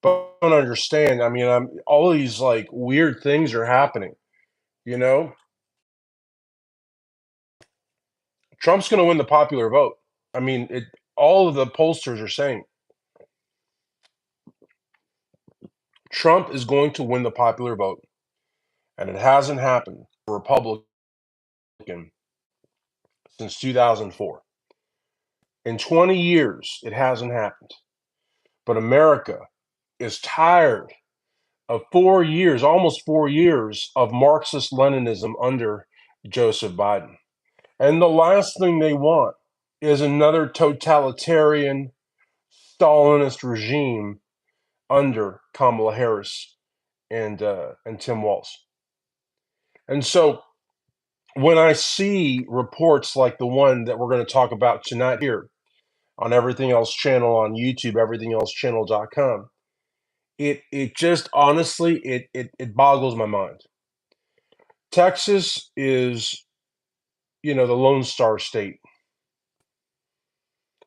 But I don't understand. I mean, all these like weird things are happening. You know, Trump's going to win the popular vote. I mean, all of the pollsters are saying Trump is going to win the popular vote, and it hasn't happened for a Republican since 2004. In 20 years, it hasn't happened. But America is tired of 4 years, almost 4 years of Marxist Leninism under Joseph Biden. And the last thing they want is another totalitarian Stalinist regime under Kamala Harris and Tim Walz. And so when I see reports like the one that we're going to talk about tonight here on Everything Else Channel on YouTube, everythingelsechannel.com, it just honestly it boggles my mind. Texas is, the Lone Star State.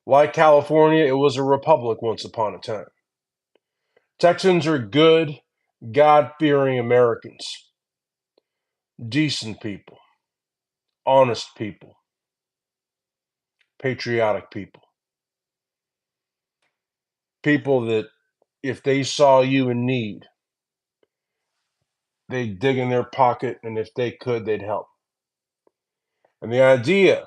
Like California, it was a republic once upon a time. Texans are good, God-fearing Americans, decent people, honest people, patriotic people. People that if they saw you in need, they'd dig in their pocket, and if they could, they'd help. And the idea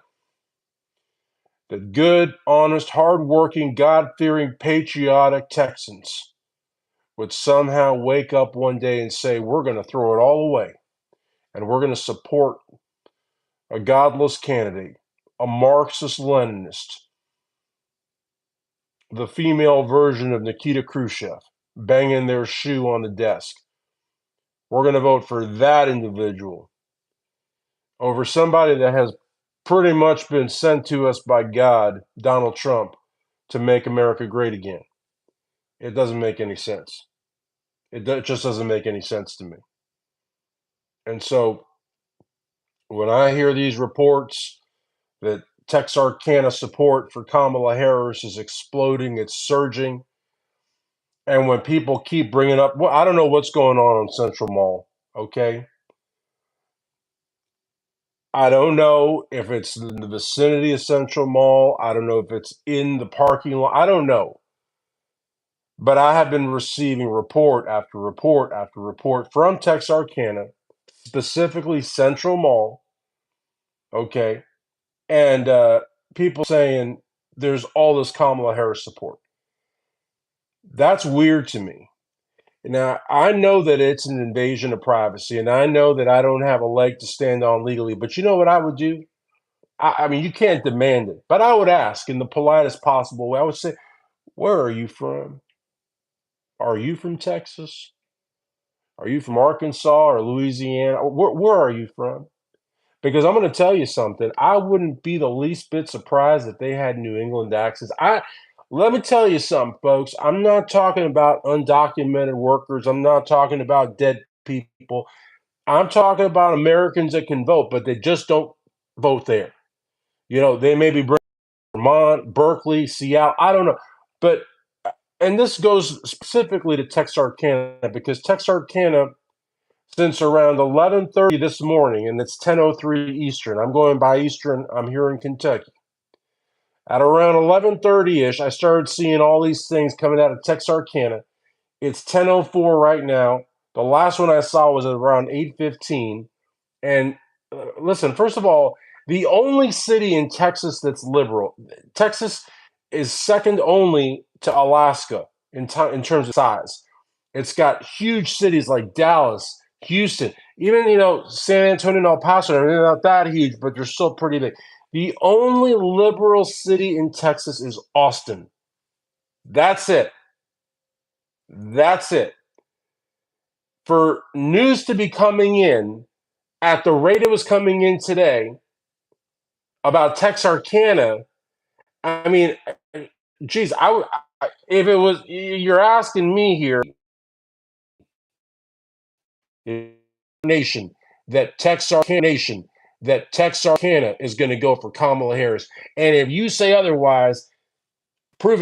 that good, honest, hardworking, God-fearing, patriotic Texans would somehow wake up one day and say, we're going to throw it all away, and we're going to support a godless candidate, a Marxist-Leninist, the female version of Nikita Khrushchev, banging their shoe on the desk. We're going to vote for that individual over somebody that has pretty much been sent to us by God, Donald Trump, to make America great again. It doesn't make any sense. It just doesn't make any sense to me. And so when I hear these reports that Texarkana support for Kamala Harris is exploding, it's surging, and when people keep bringing up, well, I don't know what's going on Central Mall, okay? I don't know if it's in the vicinity of Central Mall. I don't know if it's in the parking lot. I don't know. But I have been receiving report after report after report from Texarkana, specifically Central Mall, okay? And people saying there's all this Kamala Harris support. That's weird to me. Now, I know that it's an invasion of privacy, and I know that I don't have a leg to stand on legally, but you know what I would do? I mean, you can't demand it, but I would ask in the politest possible way. I would say, where are you from? Are you from Texas? Are you from Arkansas or Louisiana? Where are you from? Because I'm going to tell you something. I wouldn't be the least bit surprised if they had New England accents. Let me tell you something, folks. I'm not talking about undocumented workers. I'm not talking about dead people. I'm talking about Americans that can vote, but they just don't vote there. They may be bringing Vermont, Berkeley, Seattle. I don't know, but and this goes specifically to Texarkana because Texarkana, since around 11:30 this morning, and it's 10:03 Eastern. I'm going by Eastern. I'm here in Kentucky. At around 11:30 ish, I started seeing all these things coming out of Texarkana. It's 10:04 right now. The last one I saw was at around 8:15. And listen, first of all, the only city in Texas that's liberal, Texas is second only to Alaska in terms of size. It's got huge cities like Dallas, Houston, even San Antonio and El Paso. They're not that huge, but they're still pretty big. The only liberal city in Texas is Austin. That's it. That's it. For news to be coming in at the rate it was coming in today about Texarkana, I mean, geez, if it was, you're asking me here, nation that Texarkana is going to go for Kamala Harris, and if you say otherwise, prove it.